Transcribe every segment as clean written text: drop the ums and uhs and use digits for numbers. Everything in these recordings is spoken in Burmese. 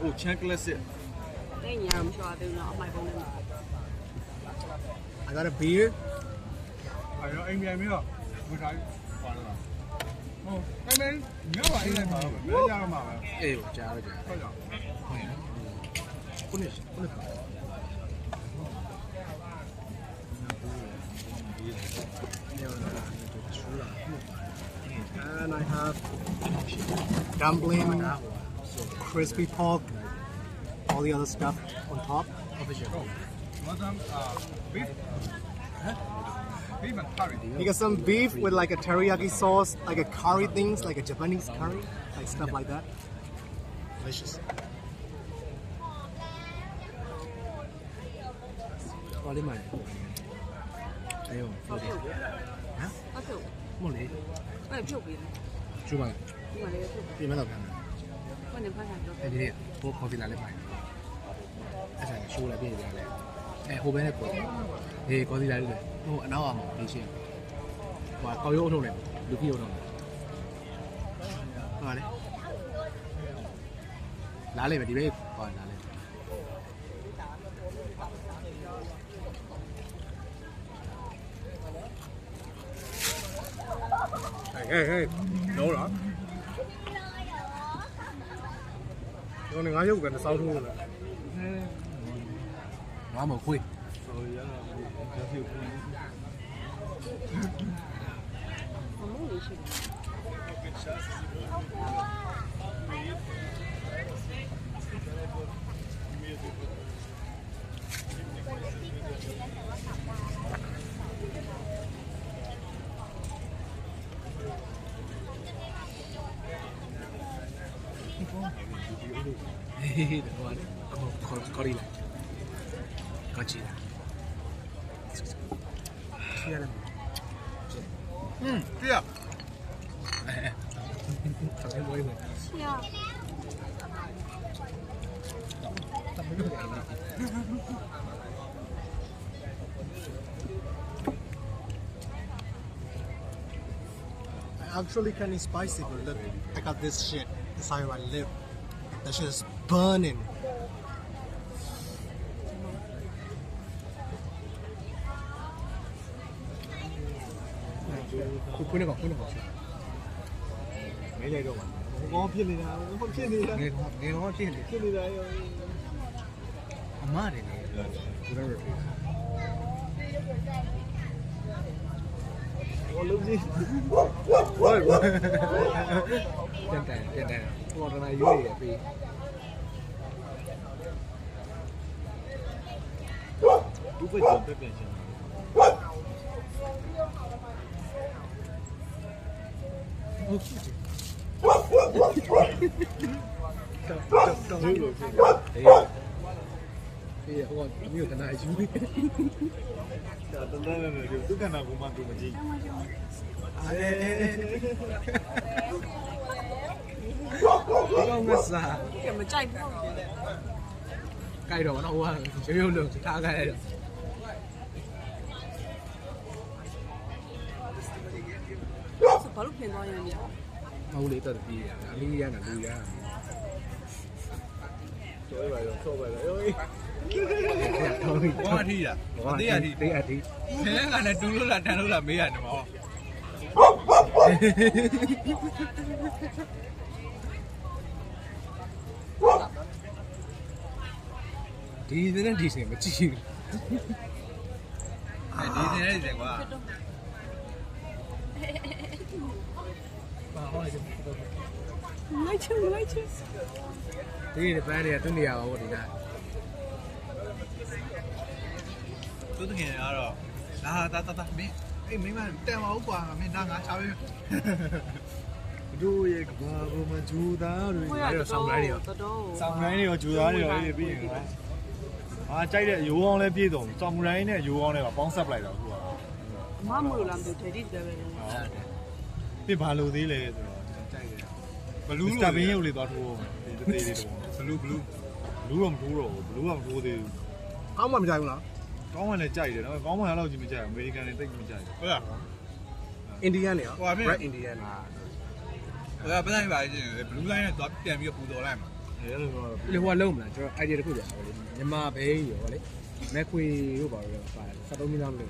Oh, classic. I got a beer. I know Amy Emil. Which I oh, I mean, you know, I didn't know. Hey, Jared. Finish. And I have dumpling, crispy pork, all the other stuff on top. Beef? Beef and curry. You got some beef with like a teriyaki sauce, like a curry things, like a Japanese curry, like stuff like that. Delicious. What do you mind? Cuma, gimana kan? Ini kok kopi lale mai. Asa show la pi lale. ဟိုဘဲနဲ့ပေါ်ဟေးကောစီလာလို့ဟိုအနောက်အောင်ဒီရှင်းဟိုကောက်ရုံးထုတ်တယ်လူကြီးရုံးထုတ်တယ်ဟုတ်ပါလေလာလေပဲဒီဘေးဟောလာလေဟေးလုံးလားကျွန်တော်ငါရုပ်ကနေစောင်းထိုးလို့ငါမခွေးဟေးတော့ခေါ်ရီလာကောချီလာချီရလားပြရทำให้รวยเลยเชี่ยทำไม่รวยเลย Actually kind of spicy, but look, I got this shit inside my lip. That shit is burning. Put it on. 没那个嘛，我骗你啦，我骗你啦，你我骗你啦，阿妈的呢，我录音，我，简单，我这那有也比，不会准备变形。哎呀，我没有跟他一起。等，都看到我妈多么急。講乜啥？咁咪真係雞頭都好啊，少少兩隻蝦雞喺度。ဘာလို့ပြင်သွားရလဲ။ဟုတ်လေတက်ပြီးရ။လူရတာလူရ။ကျော်ပါရောဆော့ပါရော။ဘာထီးလား။တေးရထီး။နည်းကလည်းတူလို့လားတန်လို့လားမေးရတယ်မော။ဒီတဲ့ဒီစင်မကြည့်ဘူး။ဒီတဲ့ကွာ။လိုက်ချင်ဒီပန်းတွေကသူ့နေရာပါဘောဒီကသူတကယ်ကတော့တာမင်းအေးမင်းမတန်ပါဦးကွာမင်းငါချားပေးတို့ရဲ့ကဘာဘမဂျူသားတွေအဲ့ဆောင်းလိုက်တွေရောဆောင်းလိုက်တွေရောဂျူသားတွေရောအေးပြီးရင်အာကြိုက်တဲ့ရိုးအောင်လဲပြေးတော့ဆောင်းလိုက်နဲ့ရိုးအောင်လဲပေါင်းဆက်လိုက်တော့ခုကမမလို့လားမသိတယ်ဒီတယ်ပဲပြဘာလို့သေးလဲဆိုတော့ကြိုက်တယ်ဘလူးစတာဘင်းရုပ်လေးသွားထိုးဒီတေးလေးတော့ဘလူးတော့မထိုးတော့ဘူးဘလူးကမထိုးသေးဘူးကောင်းမှမကြိုက်ဘူးလားကောင်းမှလည်းကြိုက်တယ်နော်ကောင်းမှလည်းတော့ကြည့်မကြိုက်ဘူးအမေရိကန်တွေတိတ်မကြိုက်ဘူးဟုတ်လားအိန္ဒိယနေရော Red Indian ဟိုကပန်းလိုက်ပါချင်းဘလူးလိုင်းနဲ့သွားပြန်ပြီးပူတော်လိုက်မှာ လေဟိုလုံးမလားကျွန်တော် idea တစ်ခုကြာပါလေမြန်မာဘဲရောလေမက်ခွေတို့ပါတော့ပါတယ်73မိနစ်မလို့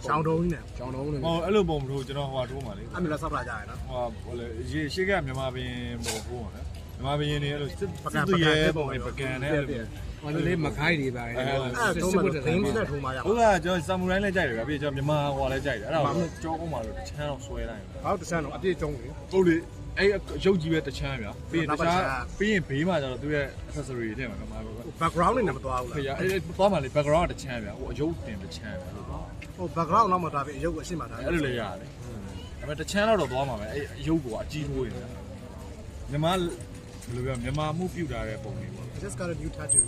ချောင်းတုံးနဲ့ချောင်းတုံးလို့ ဟောအဲ့လိုပုံမလို့ကျွန်တော်ဟိုထိုးမှာလေ အဲ့လိုဆောက်လာကြရနော် ဟိုလေရှေ့ကမြန်မာဘင်းပုံထိုးမှာနော်မြန်မာဘင်းနေအဲ့လိုစစ်သူရဲပုံပကံနဲ့အဲ့လို ဟိုလိုလေးမခိုင်းတွေပါလေ အဲ့တော့မှဒင်းနဲ့ထုံးมาရပါ ဟုတ်ကကျွန်တော်ဆာမူရိုင်းလည်းကြိုက်တယ်ဗျာပြီးကျွန်တော်မြန်မာဟိုလည်းကြိုက်တယ်အဲ့ဒါကိုကြောအောင်ပါလို့တစ်ချမ်းတော့ဆွဲလိုက် ဘာလို့တဆန်းတော့အပြည့်ကျုံးလေ ဟုတ်လေအဲ့ရုပ်ကြီးပဲတစ်ချမ်းဗျာပြီးရင်တခြားပြီးရင်ဘေးမှာကျတော့သူရဲ့ accessory တွေထည့်မှာနော် background နဲ့မသွားဘူး ဖေးရ လား အဲ့သွားမှလေ background တစ်ချမ်းဗျာဟိုအယုတ်တင်တစ်ချမ်းဗျာ ဟို background တော့မသွားပြီအရုပ်အရှိမှထား အဲ့လိုလည်းရတယ်ဒါပေမဲ့တစ်ချမ်းတော့သွားမှာပဲအဲ့အယုတ်ကအကြီးထိုးရင်မြန်မာဘယ်လိုပြောမြန်မာမှုပြုတ်တာတဲ့ပုံတွေပေါ့ just got a new tattoo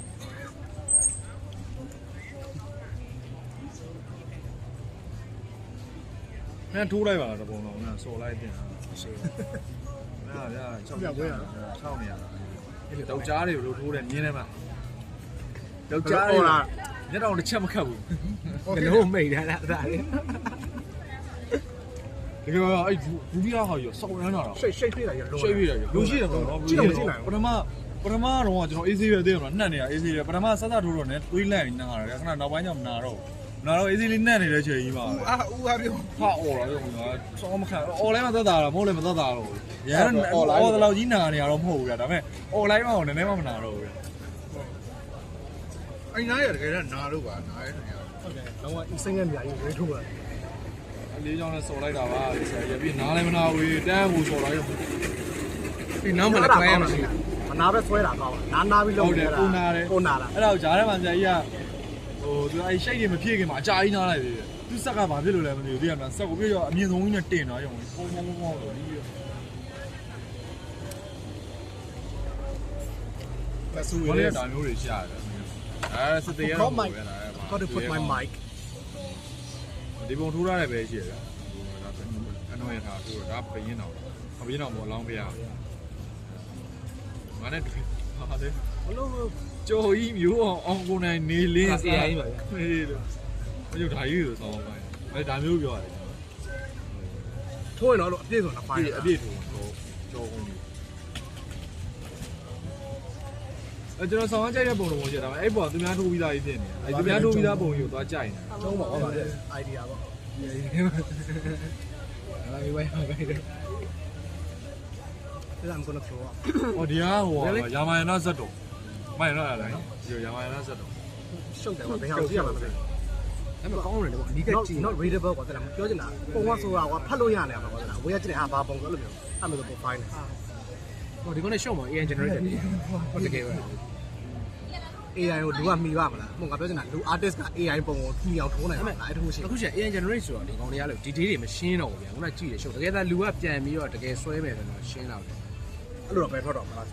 နန်းထိုးလိုက်ပါလားတပုံတော့နန်းစော်လိုက်တင်တာရှိဗျာဗျာ6ပြခွဲရ6နေရတာအဲ့လိုတောက်ကြားတွေဘယ်လိုထိုးတယ်မြင်းထဲမှာတောက်ကြားတွေမျက်တောင်တစ်ချက်မခတ်ဘူး ဘယ်လိုမိတ်ထားတာအဲ့ဒါလေ တကယ်တော့အဲ့ဒုတိယဟာကြီးစော်ရမ်းတာတော့ ရှိတ်ပြတာရလုံး ရှိပြီတယ်လူရှိတယ်ပေါ့နော်ပထမတော့ကျွန်တော် easy ပဲသိရမှာနှက်နေတာ easy ပဲပထမဆက်ဆက်ထိုးတော့ねတွေးလိုက်နေနာတယ်ခဏနောက်ပိုင်းကျမနာတော့ easy လေးနှက်နေတဲ့ချိန်ကြီးပါ ဦးအားပြော ဟာအော်လာရောစောမခံအော်လိုင်းမှာသက်တာမဟုတ်လည်းမသက်တာတော့ရန်အော်တလောက်ကြီးနာနေရတော့မဟုတ်ဘူးဗျာဒါပေမဲ့အော်လိုင်းမှာတော့နည်းနည်းမှမနာတော့ဘူးဗျာ အဲ့နားရတကယ်တော့နားလို့ပါနားရဟုတ်တယ်တော့အစင်းငယ်မြာကြီးဝေးထိုးတာ အလေးကြောင့်လည်းစော်လိုက်တာပါဆရာရပြီးနားလည်းမနာဘူးတန်းဘူးစော်လိုက်တော့ ဒီနောက်မှလည်းခွဲရမှာရှိ မနာပဲဆွဲတာကောင်းတာနားပြီးလုံးနေတာကိုနာလား အဲ့ဒါကိုဂျားထဲမှာဆရာကြီးကဟိုသူအဲ့ရှိတ်တွေမဖြစ်ခင်မှာအကြာကြီးနားလိုက်ပြီသူဆက်ကဘာဖြစ်လို့လဲမသိဘူးသိရမလားဆက်ကိုပြရောအမြင့်ဆုံးကြီးနဲ့တင်တော့ရုံပုံပုံတော့ဒီ လက်ဆူ ဘာ ရ လဲ ယ် ဒါမျိုးတွေရှာတယ်အဲစစ်သေးရတော့ပဲလား got to put my mic ဒီပုံထိုးရတယ်ပဲရှိရဗျာဒါအနော်ရထားထိုးတာဒါဘယင်းတော်ဘယင်းတော်မအလောင်းပြရငါနဲ့ဟာတယ် ဘလို့ ကြော်ကြီးမျိုးအောင်ကိုနိုင်နေလင်း AI ပါဗျာ ဟေးလို့မကျဒါကြီးဆိုဆောင်းပါအဲဒါမျိုးပြောရတယ် ထိုးရင်တော့အပြည့်စုံနှစ်ပိုင်း အပြည့်ထိုးကြော်ကုန်ပြီအဲကျွန်တော်ဆောင်းကြိုက်တဲ့ပုံတော့ရှိတာအဲ့ပေါ်သူများထိုးပြီးသားကြီးဖြစ်နေတယ်အဲသူများထိုးပြီးသားပုံကြီးကိုသွားကြိုက်နေတာ ကျုံးပါပါ idea ပေါ့ အဲ့ဒါဝိုင်းပါပဲ I'm gonna throw up ဟောဒီကဟိုရာမာယနာဇတ်တော်မိုင်ရလားဒီရာမာယနာဇတ်တော် ရှုပ်တယ်ကွာဘယ်ဟာကြည့်ရမှာမသိ အဲ့မှာကောင်းတယ်ပေါ့အနီးက ဘူး ကြည့် not readable ကွာတဲ့ပြောချင်တာပုံကဆိုတာကွာဖတ်လို့ရတယ်ကွာတဲ့ဝေးရကြည့်တယ်ဟာဘာပုံဆိုအဲ့လိုမျိုးအဲ့လိုပုံ fine ဟိုဒီကနေရှုံးမှာ AI generator နေဟုတ်တကယ်ပဲ AI ကိုလူကမှီပါမလားပုံကပြောချင်တာလူ artist က AI ပုံကိုမှီအောင်ထိုးနိုင်မှာလားအဲ့ဒါရှိ အခုချက် AI generate ဆိုတော့ဒီကောင်တွေကလို့ဒီ data တွေမရှင်းတော့ဘူးဗျာခုနကကြည့်တယ်ရှုံးတကယ်သားလူကပြန်ပြီးတော့တကယ်ဆွဲမယ်ဆိုတော့ရှင်းတော့တယ် အဲ့လိုတော့ပဲထွက်တော့မလား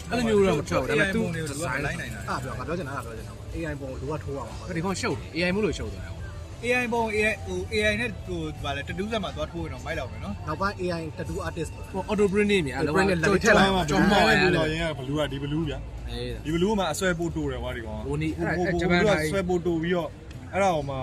အဲ့လိုမျိုးတော့မထွက်ဘူးဒါပေမဲ့ तू ဒီဇိုင်းလိုက်နိုင်တာ အဲ့ပြောချင်တာအဲ့ပြောချင်တာ AI ပုံကိုလူကထိုးရမှာကွာ ဒီကောင်ရှုပ်တယ် AI မို့လို့ရှုပ်သွားတာ AI ပုံ AI ဟို AI နဲ့ဟိုဗာလဲတူးဆက်မှာသွားထိုးရင်တော့မိုက်တော့မယ်နော် နောက်ပိုင်း AI tattoo artist ဟို auto print နေမြာလောက ကြော်ချက်လိုက်မှာ ကျော်မောင်းရလို့ရင်ကဘလူးကဒီဘလူးဗျာ အေး ဒီဘလူးမှာအဆွဲပို့တိုးတယ်ကွာဒီကောင် ဟိုနီအဲ့ ဟို ဂျ ဂျ ပ ပ န် န် တိုင်း ကဆွဲပို့တိုးပြီးတော့အဲ့ဒါဟိုမှာ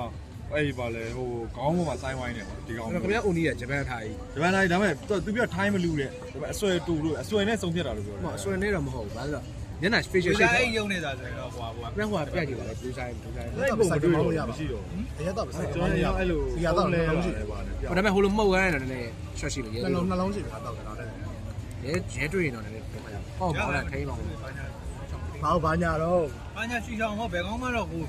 အဲ့ဒီပါလေဟိုခေါင်းပေါ်မှာဆိုင်းဝိုင်းနေကွာဒီကောင် ခင်ဗျာအိုနီကဂျပန်ထိုင် ဂျပန်တိုင်းဒါပေမဲ့သူပြထိုင်းမလူတဲ့ဒါပေမဲ့အဆွဲတိုးလို့အဆွဲနဲ့စုံပြတ်တာလို့ပြောတယ် ဟိုအဆွေနေတော့မဟုတ်ဘူးဘာလို့ညနာ ဟို facial ရှာ shape အဲ့ရုံနေတာဆိုရင်တော့ဟိုပါ ပြန်ဟိုပြကြည့်ပါလေ blue side အဲ့ပုံမတွေ့တော့မရှိတော့ အရက်တော့ပဲ ကျွန်တော်အဲ့လို ဒီကတော့နှလုံးရှိ တယ် တယ် ပါလေ ဟိုဒါပေမဲ့ဟိုလိုမှုတ်ရတဲ့နည်းနည်း short ရှိလို့ရဲ နှလုံးရှိတယ်တော့တော့တယ် ရဲတွေ့ရင်တော့နည်းနည်းပြန်ပါရအောင်ဟောပါလားထိန်းပါဦး ဘာဘာညာတော့ ဘာညာချီချောင်းဟောဘယ်ကောင်းမှတော့ဟို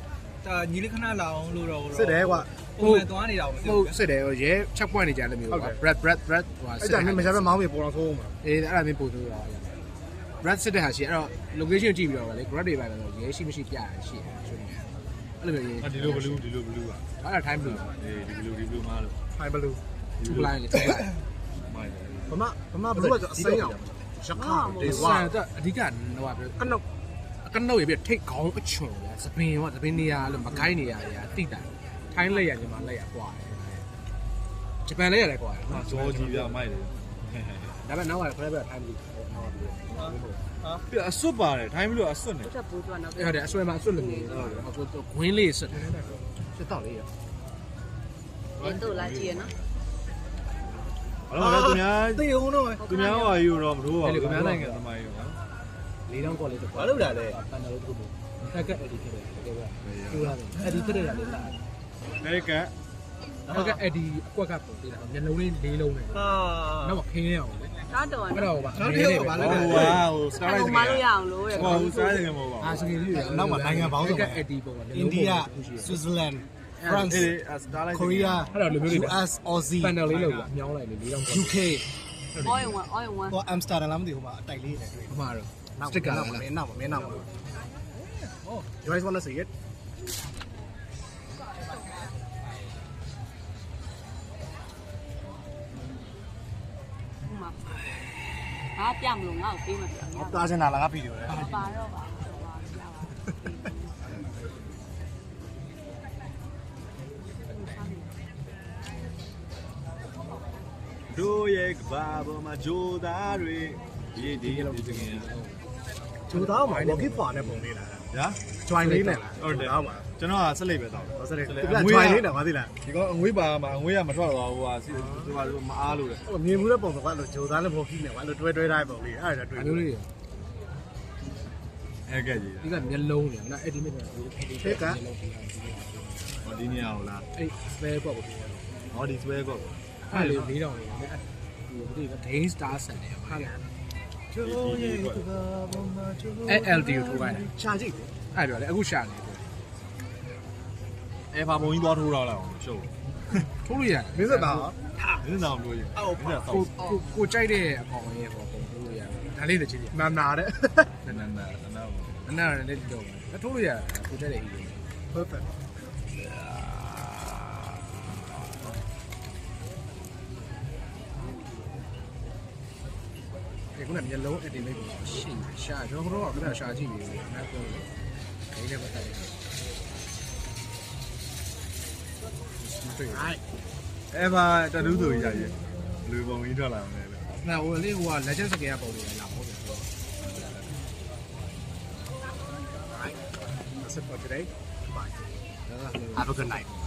ဒါညီလေးခဏလာအောင်လို့တော့ စစ်တယ်ကွာ ပုံမှန်သွားနေတာမသိ ဟုတ် ဘူး စစ်တယ်ရဲ check point နေကြတယ်မျိုးပါ bread ဟို အဲ့ဒါမရှာပဲမောင်းပြေပေါ်တော့ဆိုးမှာ အေးအဲ့ဒါမျိုးပို့လို့ရအောင် bread စစ်တဲ့ဟာရှိအဲ့တော့ location ကြည့်ပြီးတော့လေ grad တွေပါတော့ရဲရှိမရှိပြရရှိတယ်ဆိုနေအဲ့လိုမျိုး ဒီလိုဘလူးဒီလိုဘလူးက အဲ့ဒါ time blue အေးဒီဘလူးမားလို့ ဖိုင်ဘလူး two line လေ two line မိုင်းတယ် ဗမာဘလူးကအစိမ်းအောင်ရခါဒေဝါ တော့အဓိကဟိုပါပြော ကနုတ် ကနှုတ်ရပြထိတ်ခေါင်းအချွန်ဗျာသပင်ရောသပင်နေရာလို့မခိုင်းနေရရာတိတာထိုင်းလက်ရညီမလက်ရကွာဂျပန်လက်ရတယ်ကွာ ဟာဇောကြီးပြမိုက်တယ် ဒါပေမဲ့နောက်ကခရက်ပြထိုင်းဘူးနောက်ကပြီး ပြအစွတ်ပါတယ်ထိုင်းပြီးတော့အစွတ်နေ ဟုတ်တယ်အဆွဲမှာအဆွတ်လို့နေတော့ဂွင်းလေးစစ်တယ်စစ်တော့လေးရ 连豆垃圾呢？ အဲ့တော့သူများ သိအောင်တော့ သူများဟာယူတော့မလို့ပါဘူးသူများနိုင်ငံသမိုင်းရော ၄တောင်းကောလေးတော့ ဘာလို့လာလဲ ပန်တယ်လို့တို့ခက်ကက်အက်ဒီဖြစ်တယ်တကယ်ပဲကျိုးရတယ်အက်ဒီဖြစ်တယ်လေလား နေက ခက်ကက်အက်ဒီအကွက်ကပုံသေးတာမျက်လုံးလေး၄လုံးနဲ့ ဟာ နောက်ခင်းရအောင်လေ တားတော် အဲ့တော့ပါ နောက်တစ်ယောက်ဘာလို့လဲ ဟိုဟာဟိုစတားလိုက် မလို့ရအောင်လို့တဲ့ ဟိုစားတယ်မဟုတ်ပါ အာ ဘူး စကီလူရနောက်မှာနိုင်ငံပေါင်းစုံအက်ဒီပုံပါ အိန္ဒိယဆွစ်ဇာလန် France စတားလိုက် Korea အဲ့တော့လူမျိုးတွေ US Aussie ပန်တယ်လေးလောက်ညောင်းလိုက်လေ၄တောင်းကော UK all in one ဟို Amsterdam လားမသိဘူးဟိုမှာအတိုက်လေးနဲ့တွေ့ အမှားတော့ နောက် စတစ်ကာလား မင်းနောက် You guys want to see it ငါပြမလို့ငါ့ကိုပေးမပြငါ တားချင်တာလားငါဗီဒီယိုလေ ပါတော့ပါ တို့ရဲ့ကဘာပေါ်မှာဂျိုသားတွေဒီဒီလောက်ဒီစကင် ဂျိုသားမှာ walkie bar နဲ့ပုံလေးလား ညာ join လေးနဲ့လား ဟုတ်တယ် ဟုတ်ပါ ကျွန်တော်ကဆက်လိုက်ပဲတောက် ဟုတ်စတယ်ဒီက join လေးနဲ့ပါသေးလား ဒီကောင်အငွေးပါမှာအငွေးကမထွက်တော့ဘူးဟာစီဒီမှာမအားလို့လေ ဟိုမြင်မှုတဲ့ပုံတော့ကလို့ဂျိုသားနဲ့ walkie နဲ့ပါလို့တွဲထားတဲ့ပုံလေးအဲ့ဒါတွေ့ အမျိုးလေး အဲ့ကဲကြီး ဒီကမျက်လုံးလေနော်အဲ့ဒီမြက်လုံးအဲ့ဒီ ဟောဒီနေရာဟိုလား အဲ့ spare ပေါ့ပေါ့ ဟောဒီဆွဲကော အဲ့လေ၄တောင်းလေးနဲ့ဒီက Game Star ဆန်တယ်ဟာအဲ့ LD ကိုထိုးခိုင်းတယ် ရှာကြည့် အဲ့ပြောလေအခုရှာနေတယ် အဲဘာပုံကြီးသွားထိုးတော့လားရှုပ် ထိုးလို့ရတယ် မင်းစက်တာ ဒီဆောင်မျိုးကြီးအော်ပါ ကိုကြိုက်တဲ့အကောင်ရဲ့ပေါ့ပုံထိုးလို့ရတယ်ဒါလေးတစ်ချင်း နာနာတဲ့ နန်းနန်းနား အနာနဲ့လည်းတော့ထိုးလို့ရတယ်ကိုကြိုက်တဲ့အီး perfect ဒီခုနမျက်လုံးအတင်လေးကိုရှိရှာကျွန်တော်တို့ကလည်းရှာကြည့်ပြီးနားပြောလို့ဒီနေ့ပတ်သက်တယ် right အဲဘာတတူးဆိုကြီးရရဲ့လူပုံကြီးထွက်လာတယ်လေ နာဟိုလေးဟိုက legend စကယ်ပုံလေးလာဟုတ်တယ် right that's it for today bye ဒါက have a good night